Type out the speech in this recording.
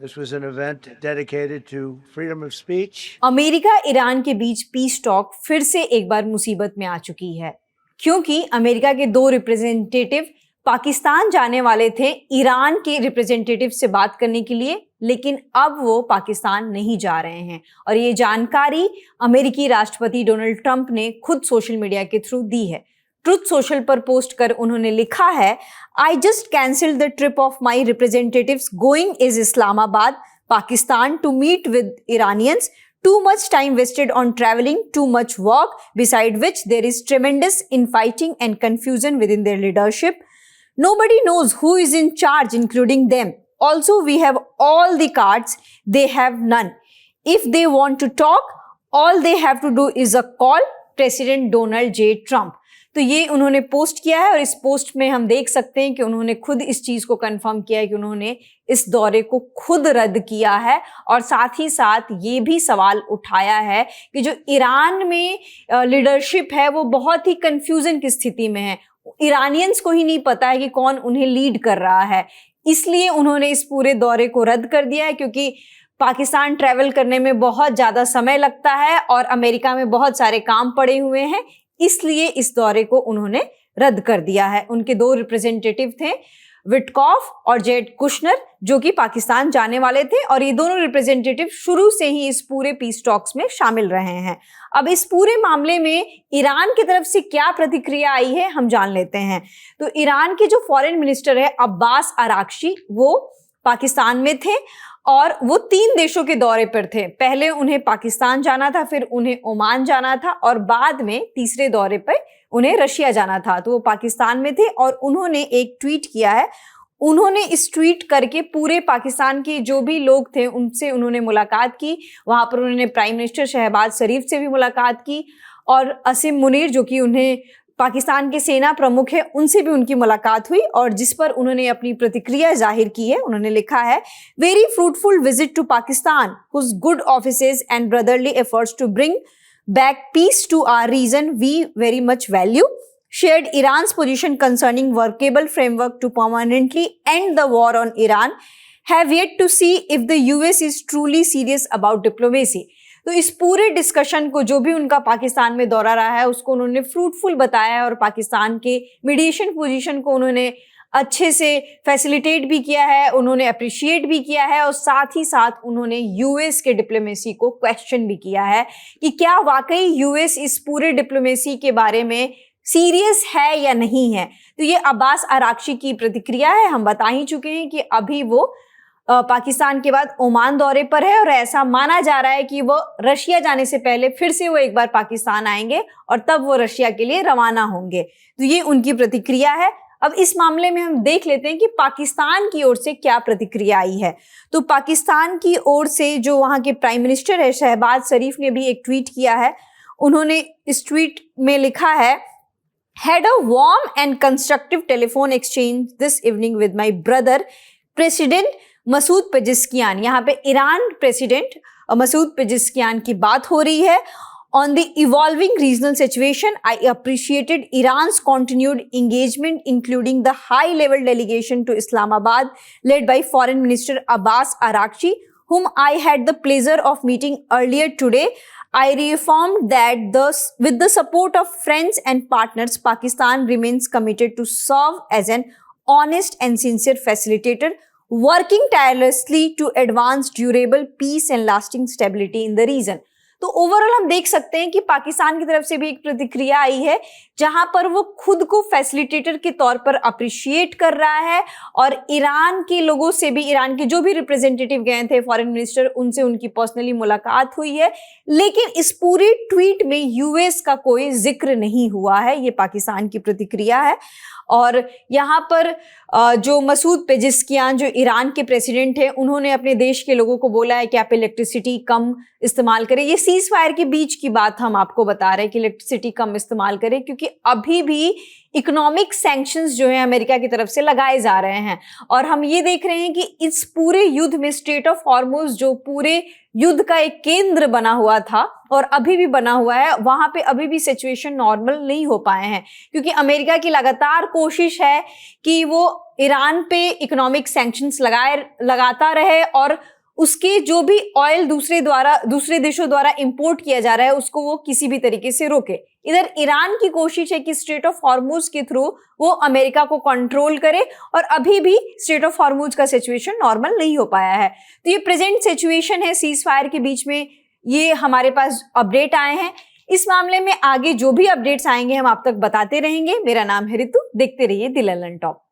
This was an event dedicated to freedom of speech. America Iran के बीच piece talk फिर से एक बार मुसीबत में आ चुकी है, क्योंकि अमेरिका के 2 रिप्रेजेंटेटिव पाकिस्तान जाने वाले थे ईरान के रिप्रेजेंटेटिव से बात करने के लिए, लेकिन अब वो पाकिस्तान नहीं जा रहे हैं। और ये जानकारी अमेरिकी राष्ट्रपति डोनाल्ड ट्रंप ने खुद सोशल मीडिया के थ्रू दी है। ट्रुथ सोशल पर पोस्ट कर उन्होंने लिखा है, I just cancelled the trip of my representatives going is Islamabad, Pakistan to meet with Iranians. Too much time wasted on traveling, too much work, beside which there is tremendous infighting and confusion within their leadership. Nobody knows who is in charge, including them. Also, we have all the cards, they have none. If they want to talk, all they have to do is a call President Donald J. Trump. तो ये उन्होंने post किया है और इस post में हम देख सकते हैं कि उन्होंने खुद इस चीज को कंफर्म किया है कि उन्होंने इस दौरे को खुद रद्द किया है। और साथ ही साथ ये भी सवाल उठाया है कि जो ईरान में लीडरशिप है वो बहुत ही कंफ्यूजन की स्थिति में है। ईरानियंस को ही नहीं पता है कि कौन उन्हें लीड कर रहा है, इसलिए उन्होंने इस पूरे दौरे को रद्द कर दिया है, क्योंकि पाकिस्तान ट्रैवल करने में बहुत ज़्यादा समय लगता है और अमेरिका में बहुत सारे काम पड़े हुए हैं, इसलिए इस दौरे को उन्होंने रद्द कर दिया है। उनके 2 रिप्रेजेंटेटिव थे, विटकॉफ और जेड कुशनर, जो कि पाकिस्तान जाने वाले थे, और ये दोनों रिप्रेजेंटेटिव शुरू से ही इस पूरे पीस टॉक्स में शामिल रहे हैं। अब इस पूरे मामले में ईरान की तरफ से क्या प्रतिक्रिया आई है हम जान लेते हैं। तो ईरान के जो फॉरेन मिनिस्टर है अब्बास अराक्ची, वो पाकिस्तान में थे और वो 3 देशों के दौरे पर थे। पहले उन्हें पाकिस्तान जाना था, फिर उन्हें ओमान जाना था और बाद में तीसरे दौरे पर उन्हें रशिया जाना था। तो वो पाकिस्तान में थे और उन्होंने एक ट्वीट किया है। उन्होंने इस ट्वीट करके पूरे पाकिस्तान के जो भी लोग थे उनसे उन्होंने मुलाकात की। वहाँ पर उन्होंने प्राइम मिनिस्टर शहबाज शरीफ से भी मुलाकात की और असीम मुनीर, जो कि उन्हें पाकिस्तान के सेना प्रमुख है, उनसे भी उनकी मुलाकात हुई और जिस पर उन्होंने अपनी प्रतिक्रिया जाहिर की है। उन्होंने लिखा है, very fruitful visit to Pakistan whose good offices and brotherly efforts to bring back peace to our region we very much value. Shared Iran's position concerning workable framework to permanently end the war on Iran. Have yet to see if the US is truly serious about diplomacy. तो इस पूरे discussion को, जो भी उनका पाकिस्तान में दौरा रहा है, उसको उन्होंने फ्रूटफुल बताया है और पाकिस्तान के मीडिएशन पोजीशन को उन्होंने अच्छे से फैसिलिटेट भी किया है, उन्होंने अप्रिशिएट भी किया है और साथ ही साथ उन्होंने यूएस के डिप्लोमेसी को क्वेश्चन भी किया है कि क्या वाकई यूएस इस पूरे डिप्लोमेसी के बारे में सीरियस है या नहीं है। तो ये अब्बास अराक्ची की प्रतिक्रिया है। हम बता ही चुके हैं कि अभी वो पाकिस्तान के बाद ओमान दौरे पर है और ऐसा माना जा रहा है कि वो रशिया जाने से पहले फिर से वो एक बार पाकिस्तान आएंगे और तब वो रशिया के लिए रवाना होंगे। तो ये उनकी प्रतिक्रिया है। अब इस मामले में हम देख लेते हैं कि पाकिस्तान की ओर से क्या प्रतिक्रिया आई है। तो पाकिस्तान की ओर से जो वहाँ के प्राइम मिनिस्टर है शहबाज शरीफ ने भी एक ट्वीट किया है। उन्होंने इस ट्वीट में लिखा है, had a warm and constructive telephone exchange this evening with my brother President Masood पेजिस्कियान। यहाँ पे ईरान प्रेसिडेंट मसूद पेजिस्कियान की बात हो रही है। On the evolving regional situation, I appreciated Iran's continued engagement, including the high-level delegation to Islamabad led by Foreign Minister Abbas Araghchi, whom I had the pleasure of meeting earlier today. I reaffirmed that with the support of friends and partners, Pakistan remains committed to serve as an honest and sincere facilitator, working tirelessly to advance durable peace and lasting stability in the region. तो overall हम देख सकते हैं कि पाकिस्तान की तरफ से भी एक प्रतिक्रिया आई है जहां पर वो खुद को फैसिलिटेटर के तौर पर अप्रिशिएट कर रहा है और ईरान के लोगों से भी, ईरान के जो भी रिप्रेजेंटेटिव गए थे फॉरेन मिनिस्टर, उनसे उनकी पर्सनली मुलाकात हुई है। लेकिन इस पूरे ट्वीट में यूएस का कोई जिक्र नहीं हुआ है। ये पाकिस्तान की प्रतिक्रिया है। और यहाँ पर जो मसूद पेजिस्कियान जो ईरान के प्रेसिडेंट हैं, उन्होंने अपने देश के लोगों को बोला है कि आप इलेक्ट्रिसिटी कम इस्तेमाल करें। ये सीज फायर के बीच की बात हम आपको बता रहे हैं कि इलेक्ट्रिसिटी कम इस्तेमाल करें, क्योंकि अभी भी इकोनॉमिक सैंक्शंस जो है अमेरिका की तरफ से लगाए जा रहे हैं। और हम ये देख रहे हैं कि इस पूरे युद्ध में स्ट्रेट ऑफ हॉर्मुज जो पूरे युद्ध का एक केंद्र बना हुआ था और अभी भी बना हुआ है, वहां पे अभी भी सिचुएशन नॉर्मल नहीं हो पाए हैं, क्योंकि अमेरिका की लगातार कोशिश है कि वो ईरान पे इकोनॉमिक सैंक्शंस लगाता रहे और उसके जो भी ऑयल दूसरे देशों द्वारा इंपोर्ट किया जा रहा है उसको वो किसी भी तरीके से रोके। इधर ईरान की कोशिश है कि स्ट्रेट ऑफ हॉर्मुज के थ्रू वो अमेरिका को कंट्रोल करे और अभी भी स्ट्रेट ऑफ हॉर्मुज का सिचुएशन नॉर्मल नहीं हो पाया है। तो ये प्रेजेंट सिचुएशन है सीज फायर के बीच में, ये हमारे पास अपडेट आए हैं। इस मामले में आगे जो भी अपडेट्स आएंगे हम आप तक बताते रहेंगे। मेरा नाम है रितु, देखते रहिए द लंदन टॉप।